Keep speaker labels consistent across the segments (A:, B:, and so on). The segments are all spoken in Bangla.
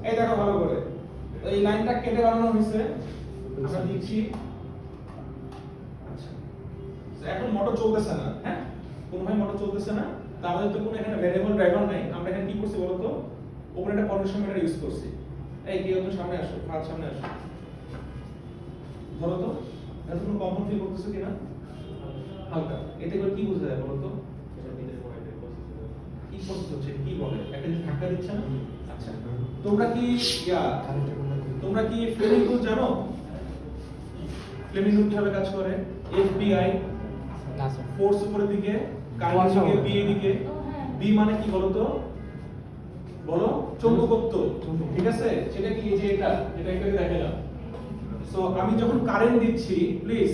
A: এই দেখো ভালো করে এই লাইনটা কেটে বানানো হয়েছে আমরা লিখছি। আচ্ছা এখন মোটর চলতেছে না, হ্যাঁ কোনোভাবে মোটর চলতেছে না, তো আমাদের তো কোনো এখানে ভেরিয়েবল ড্রাইভার নাই, আমরা এখানে কি করছি বলতো ওপরে একটা পটেনশিয়াল মিটার ইউজ করছি। এই কেউ তো সামনে আসো, ফাঁক সামনে আসো, ধরো তো এটা তুমি কম্পন ফিল করতেছো কিনা হালকা, এতে করে কি বোঝা যায় বলো তো কি প্রসেস হচ্ছে, কি বলে একটা জিনিস ধাক্কা দিচ্ছে না। আচ্ছা তোমরা কি ফ্লেমিং রুল জানো? ফ্লেমিং রুল কিভাবে কাজ করে? এফবিআই ফোর্স উপরের দিকে, কারেন্ট দিকে, বি দিকে। বি মানে কি বলো তো, বলো চৌম্বকত্ব, ঠিক আছে? সেটা কি এই যে এটা একটু দেখালাম। সো আমি যখন কারেন্ট দিচ্ছি, প্লিজ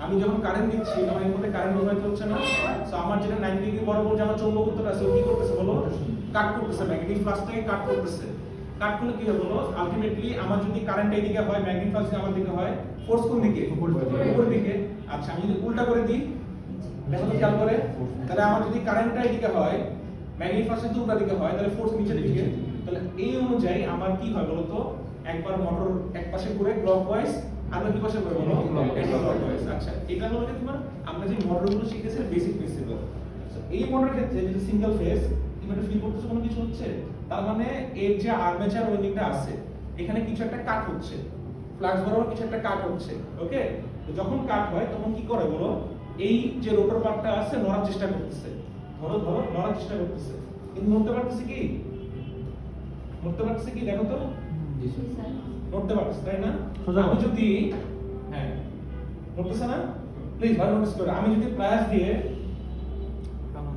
A: আমি যখন কারেন্ট দিচ্ছি আমার এর মধ্যে কারেন্ট প্রবাহিত হচ্ছে না। সো আমার যেটা 90 ডিগ্রি বরাবর যে আমার চৌম্বকত্বটা আছে ও কি করতেছে বলো, কাট করতেছে, ম্যাগনেটিক ফ্লাক্সটাকে কাট করতেছে। কাট করলে কি হবে বলো, আলটিমেটলি আমার যদি কারেন্ট এই দিকে হয়, ম্যাগনেটিক ফ্লাক্স আমার দিকে হয়, ফোর্স কোন দিকে? উপরের দিকে। আচ্ছা আমি যদি উল্টা করে দিই, দেখো তো খেয়াল করে, তাহলে আমার যদি কারেন্টটা এই দিকে হয়, ম্যাগনেটিক ফ্লাক্স যদি উল্টা দিকে হয়, তাহলে ফোর্স নিচের দিকে। তাহলে এই অনুযায়ী আমার কি হয় বলো তো, একবার মোটর এক পাশে ঘুরে ক্লকওয়াইজ, আর কি পাশে ঘুরে বলো ক্লকওয়াইজ। আচ্ছা এটা হলো কি তোমার আমরা যে মোটরগুলো শিখেছি বেসিক প্রিন্সিপাল। সো এই মোটরের ক্ষেত্রে যদি সিঙ্গেল ফেজ তুমি এটা ফিল করতেছো কোনো কিছু হচ্ছে, তার মানে এর যে আর্মেচার ওয়েন্ডিংটা আছে এখানে কিছু একটা কাট হচ্ছে, ফ্লাক্স বরাবর কিছু একটা কাট হচ্ছে। ওকে, তো যখন কাট হয় তখন কি করে বলো, এই যে রোটর পার্টটা আছে নড়ার চেষ্টা করতেছে, ধরো নড়ার চেষ্টা করতেছে, কিন্তু নড়তে পারতেছে কি? নড়তে পারতেছে কি? দেখো তো নড়তে পারতেছে, তাই না? আমি যদি হ্যাঁ নড়তেছে না, প্লিজ ভালো নোটিস করো। আমি যদি প্লাস দিয়ে,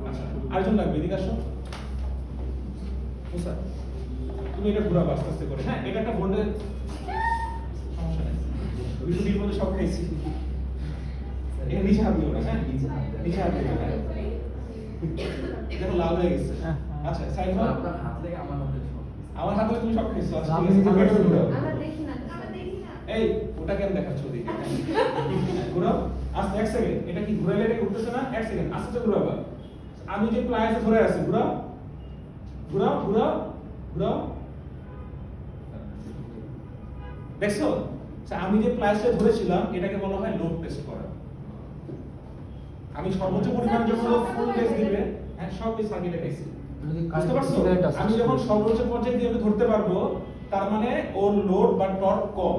A: আচ্ছা আরেকজন লাগবে, এদিকে আসো মুসা, তুমি এটা ঘোরাবো আস্তে আস্তে করে। হ্যাঁ এটা একটা ভোল্টেজ সমস্যা নেই, বিদ্যুতের মধ্যে সব খাইছি। এটা নিচে হাত দিও না, হ্যাঁ নিচে হাত দিও না, দেখো লাল হয়ে গেছে। আচ্ছা সাইড হও,
B: আপনার হাত লেগে আমার
A: হাতে তুমি সব খাইছো। আচ্ছা
C: আমরা দেখি না।
A: এই ওটা কেন দেখাচ্ছ ওদিকে? ঘুরাও আস্তে, এক সেকেন্ড, এটা কি ঘুরাইলে এটা উঠতেছে না, এক সেকেন্ড আস্তে ঘুরাবা। আমি যে প্লায়াসে ধরে আছি, ঘুরাও ঘুরাও ঘুরাও ঘুরাও, দেখছো? আমি যে প্লায়াসে ধরেছিলাম এটাকে বলা হয় লোড টেস্ট করা। আমি সর্বোচ্চ পরিমাণ যখন ফুল টেস্ট দিবে, হ্যাঁ সব এই সার্কিটে খাইছি, বুঝতে পারছো? আমি যখন সর্বোচ্চ পর্যায়ে দিয়ে ধরতে পারবো, তার মানে ওর লোড বা টর্ক কম।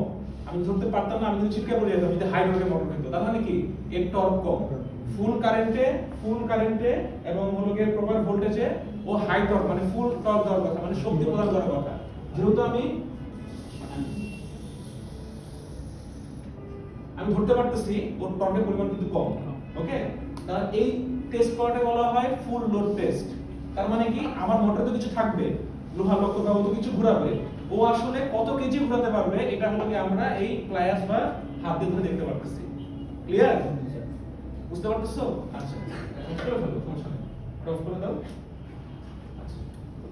A: আমি ধরতে পারতাম না, আমি যদি ছিটকে পড়ে যেতাম, যদি হাই লোডে মোটর হতো, তার মানে কি এর টর্ক কম। ফুল কারেন্টে এবং হলো গিয়ে প্রপার ভোল্টেজে ও হাই টর্ক মানে ফুল টর্ক দেওয়ার কথা, মানে শক্তি প্রদান করার কথা। যেহেতু আমি ধরতে পারতেছি ওর টর্কের পরিমাণ কিন্তু কম। ওকে, তাহলে এই টেস্ট করাটা বলা হয় ফুল লোড টেস্ট। তার মানে কি আমার মোটরে তো কিছু থাকবে, লোহা লক্ষ্য বা তো কিছু ঘোরাবে, ও আসলে কত কেজি ঘোরাতে পারবে এটা হলো কি আমরা এই প্লায়াস বা হাত দিয়ে ধরে দেখতে পারতেছি। ক্লিয়ার? বুঝতে পারতেছো? আচ্ছা চলো সমস্যা নেই, অফ করে দাও। আচ্ছা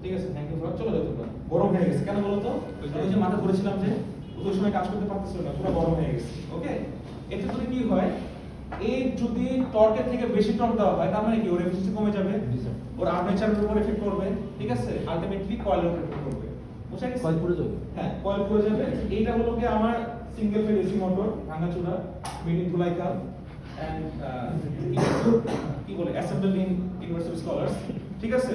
A: ঠিক আছে, থ্যাংক ইউ। চলো যাও তোমরা, গরম হয়ে গেছে কেন বলো তো, ওই যে মাথা ধরেছিলাম যে ওই সময় কাজ করতে পারতেছিল না, পুরো গরম হয়ে গেছে। ওকে, এতে করে কি হয়, এই যদি টর্কের থেকে বেশি টর্ক দেওয়া হয় তার মানে কি ওর এফিসিয়েন্সি কমে যাবে, ওর আর্মেচারের উপর এফেক্ট করবে, ঠিক আছে? আলটিমেটলি কয়েলের উপর এফেক্ট করবে। বুঝা গেছে?
B: কয়েল পুরো যাবে।
A: হ্যাঁ কয়েল পুরো যাবে। এইটা হলো কি আমার সিঙ্গেল ফেজ এসি মোটর, ভাঙাচোরা, মেড ইন ধুলাইখাল এন্ড কি বলে অ্যাসেম্বলড ইন ইউনিভার্সিটি স্কলার্স, ঠিক আছে?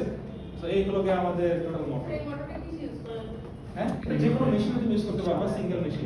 A: সো এইগুলো কি আমাদের টোটাল মোটর।
C: এই মোটরটা কি ইউজ করা যায়?
A: হ্যাঁ এটা যে কোনো মেশিনে তুমি ইউজ করতে পারবা, সিঙ্গেল মেশিন।